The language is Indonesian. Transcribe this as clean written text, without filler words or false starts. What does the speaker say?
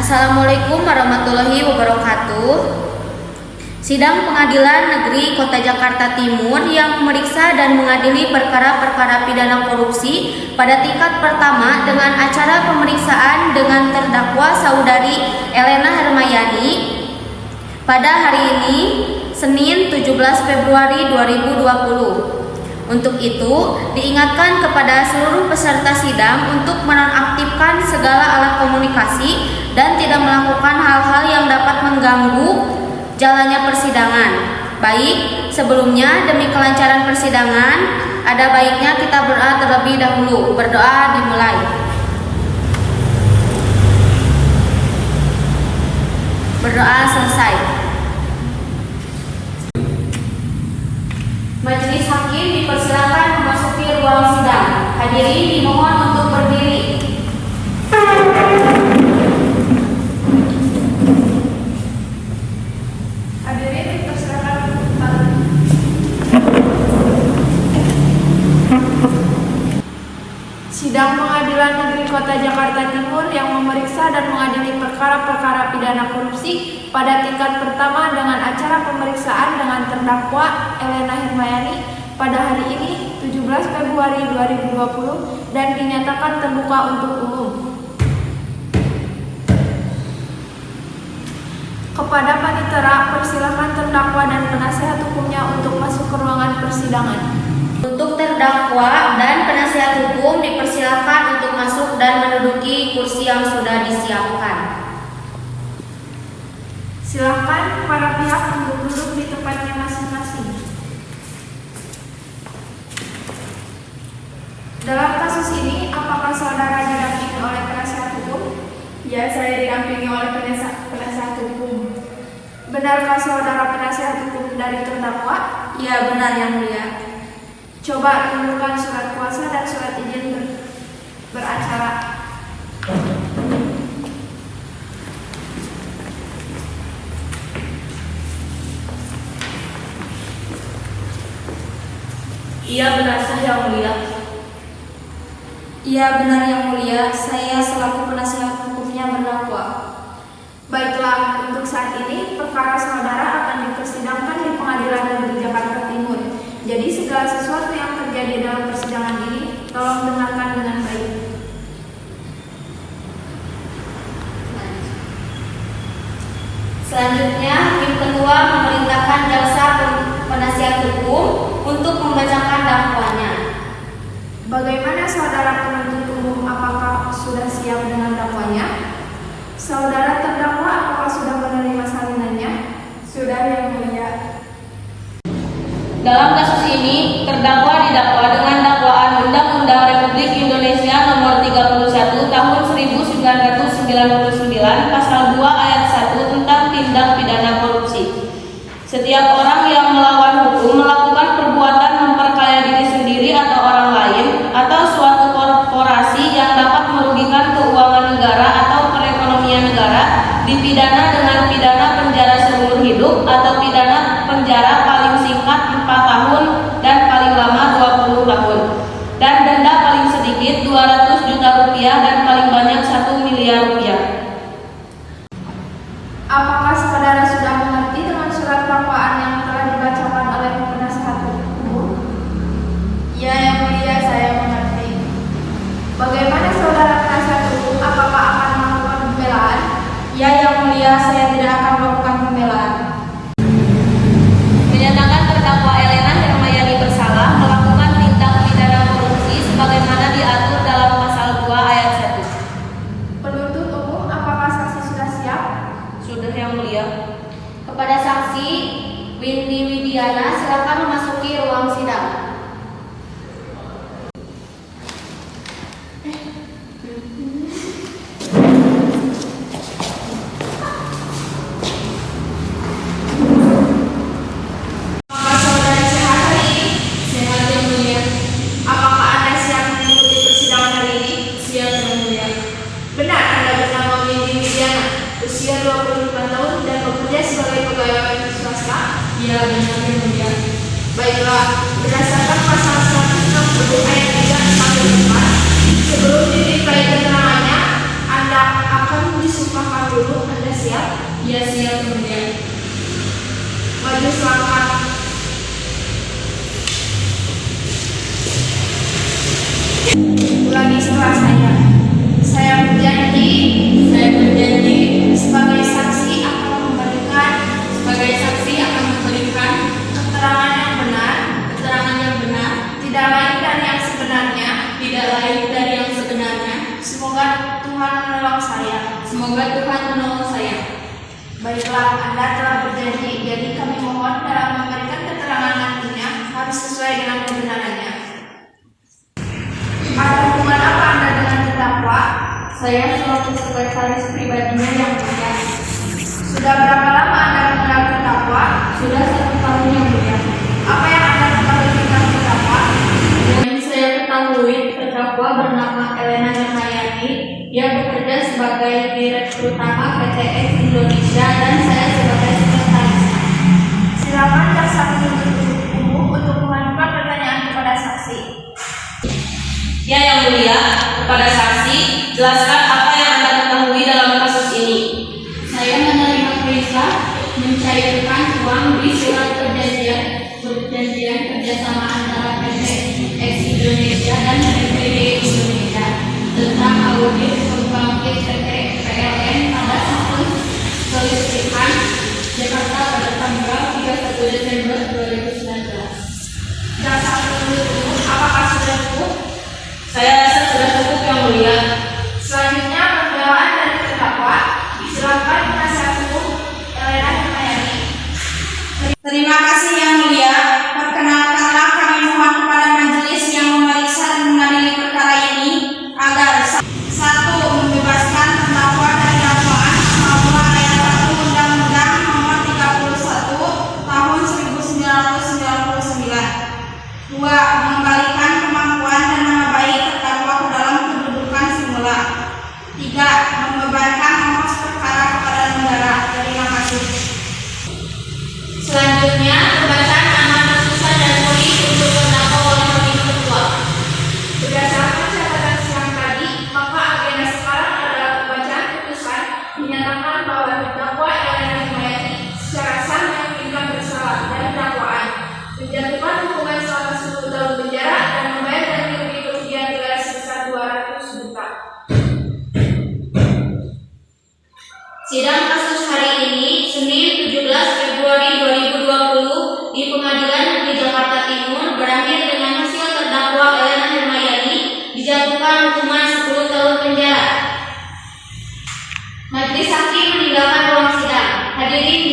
Assalamualaikum warahmatullahi wabarakatuh. Sidang Pengadilan Negeri Kota Jakarta Timur yang memeriksa dan mengadili perkara-perkara pidana korupsi pada tingkat pertama dengan acara pemeriksaan dengan terdakwa Saudari Elena Hermayani pada hari ini, Senin 17 Februari 2020. Untuk itu, diingatkan kepada seluruh peserta sidang untuk menonaktifkan segala alat komunikasi dan tidak melakukan hal-hal yang dapat mengganggu jalannya persidangan. Baik, sebelumnya demi kelancaran persidangan, ada baiknya kita berdoa terlebih dahulu. Berdoa dimulai. Berdoa selesai. Majelis Hakim dipersilakan memasuki ruang sidang. Hadirin dimohon untuk berdiri. Hadirin dipersilakan. Sidang Pengadilan Negeri Kota Jakarta Timur yang memeriksa dan mengadili perkara-perkara pidana korupsi pada tingkat pertama dengan acara pemeriksaan dengan terdakwa Elena Hermayani pada hari ini 17 Februari 2020 dan dinyatakan terbuka untuk umum. Kepada panitera, persilakan terdakwa dan penasihat hukumnya untuk masuk ke ruangan persidangan. Untuk terdakwa dan penasihat hukum dipersilakan untuk masuk dan menduduki kursi yang sudah disiapkan. Silakan para pihak untuk duduk di tempatnya masing-masing. Dalam kasus ini, apakah saudara didampingi oleh penasihat hukum? Ya, saya didampingi oleh penasihat hukum. Benarkah saudara penasihat hukum dari terdakwa? Ya, benar yang mulia. Coba tunjukkan surat kuasa dan surat izin beracara. Iya, benar sah yang mulia. Iya, benar yang mulia. Saya selaku penasihat hukumnya berdakwa. Baiklah, untuk saat ini perkara saudara akan dipersidangkan di Pengadilan Negeri Jakarta Timur. Jadi segala sesuatu yang terjadi dalam persidangan ini tolong dengarkan dengan baik. Selanjutnya, Hakim Ketua memerintahkan jaksa penasihat hukum untuk membacakan dakwanya. Bagaimana saudara penuntut umum, apakah sudah siap dengan dakwanya? Saudara terdakwa, apakah sudah menerima salinannya? Sudah yang mulia. Dalam kasus ini, terdakwa didakwa dengan dakwaan Undang-Undang Republik Indonesia Nomor 31 Tahun 1999 Pasal 2 Ayat 1 tentang tindak pidana korupsi. Setiap orang yang melawan hukum melakukan perbuatan memperkaya diri sendiri atau orang lain atau suatu korporasi yang dapat merugikan keuangan negara atau perekonomian negara dipidana dengan pidana penjara seumur hidup atau pidana penjara paling singkat 4 tahun dan paling lama 20 tahun dan denda paling sedikit 200 juta rupiah dan paling banyak 1 miliar rupiah. Apakah saudara sudah mengerti dengan surat dakwaan yang telah dibacakan oleh penasihat hukum? Ya yang mulia, saya mengerti. Bagaimana saudara penasihat hukum, apakah akan melakukan pembelaan? Ya yang mulia, saya tidak akan melakukan pembelaan. Menyatakan terdakwa Elena Hermayani bersalah melakukan tindak pidana korupsi sebagaimana diatur dalam pasal 2 ayat 1. Penuntut umum, apakah saksi sudah siap? Sudah yang mulia. Kepada saksi Windy Widiana, silakan memasuki ruang sidang. Benar, Anda bernama Windy Widiana, usia 25 tahun dan bekerja sebagai pegawai swasta? Ya, benar yang mulia. Baiklah, berdasarkan pasal 160 ayat 3 sampai 4, sebelum dimintai keterangannya, Anda akan disumpahkan dulu Ulangi setelah saya. Saya berjanji sebagai saksi akan memberikan keterangan yang benar, tidak lain dari yang sebenarnya. Semoga Tuhan menolong saya. Baiklah, Anda telah berjanji, jadi kami mohon dalam memberikan keterangan nantinya harus sesuai dengan kebenarannya. Ada hubungan apa Anda dengan terdakwa? Saya selaku sekretaris pribadinya yang mulia. Sudah berapa lama Anda mengenal terdakwa? Sudah 1 tahun yang mulia. Apa yang Anda ketahui tentang terdakwa? Yang saya ketahui, terdakwa bernama Elena Hermayani. Dia bekerja sebagai Direktur Utama PT X Indonesia dan saya sebagai sekretarisnya. Silakan jaksa penuntut umum untuk mengajukan pertanyaan kepada saksi. Ya, yang mulia, kepada saksi, jelaskan apa yang Anda ketahui dalam kasus ini. Saya menerima perintah mencairkan uang di surat perjanjian kerjasama antara PT X Indonesia dan PTD Indonesia tentang audit pembangkit PT PLN pada tahun kelistrikan Jakarta pada tanggal 31 Desember 2019. Jaksa penuntut umum, apakah sudah cukup? Saya rasa sudah cukup, yang mulia. Selanjutnya pembelaan dari terdakwa. Silakan penasihat hukum Elena Hermayani. Terima kasih yang mulia. Perkenalkanlah kami mohon kepada majelis yang memeriksa dan mengadili perkara ini agar 1. Membebaskan terdakwa dari dakwaan nomor ayat 1 Undang-Undang Nomor 31 Tahun 1999. 2. Mengembalikan kemampuan dan nama baik terdakwa ke dalam kedudukan semula. 3. Membebankan ongkos perkara kepada negara. Terima kasih. Selanjutnya, pembacaan amar putusan dan vonis untuk terdakwa oleh hakim ketua. Berdasarkan catatan siang tadi, maka agenda sekarang adalah pembacaan putusan menyatakan bahwa terdakwa Elena Hermayani secara sah meyakinkan bersalah dari dakwaan, menjatuhkan hukuman selama 10 tahun penjara dan membayar ganti rugi kerugian negara sebesar 200 juta. Sidang kasus hari ini, Senin 17 Februari 2020 di Pengadilan Negeri Jakarta Timur berakhir dengan hasil terdakwa Elena Hermayani dijatuhkan hukuman 10 tahun penjara. Majelis hakim meninggalkan ruang sidang. Hadirin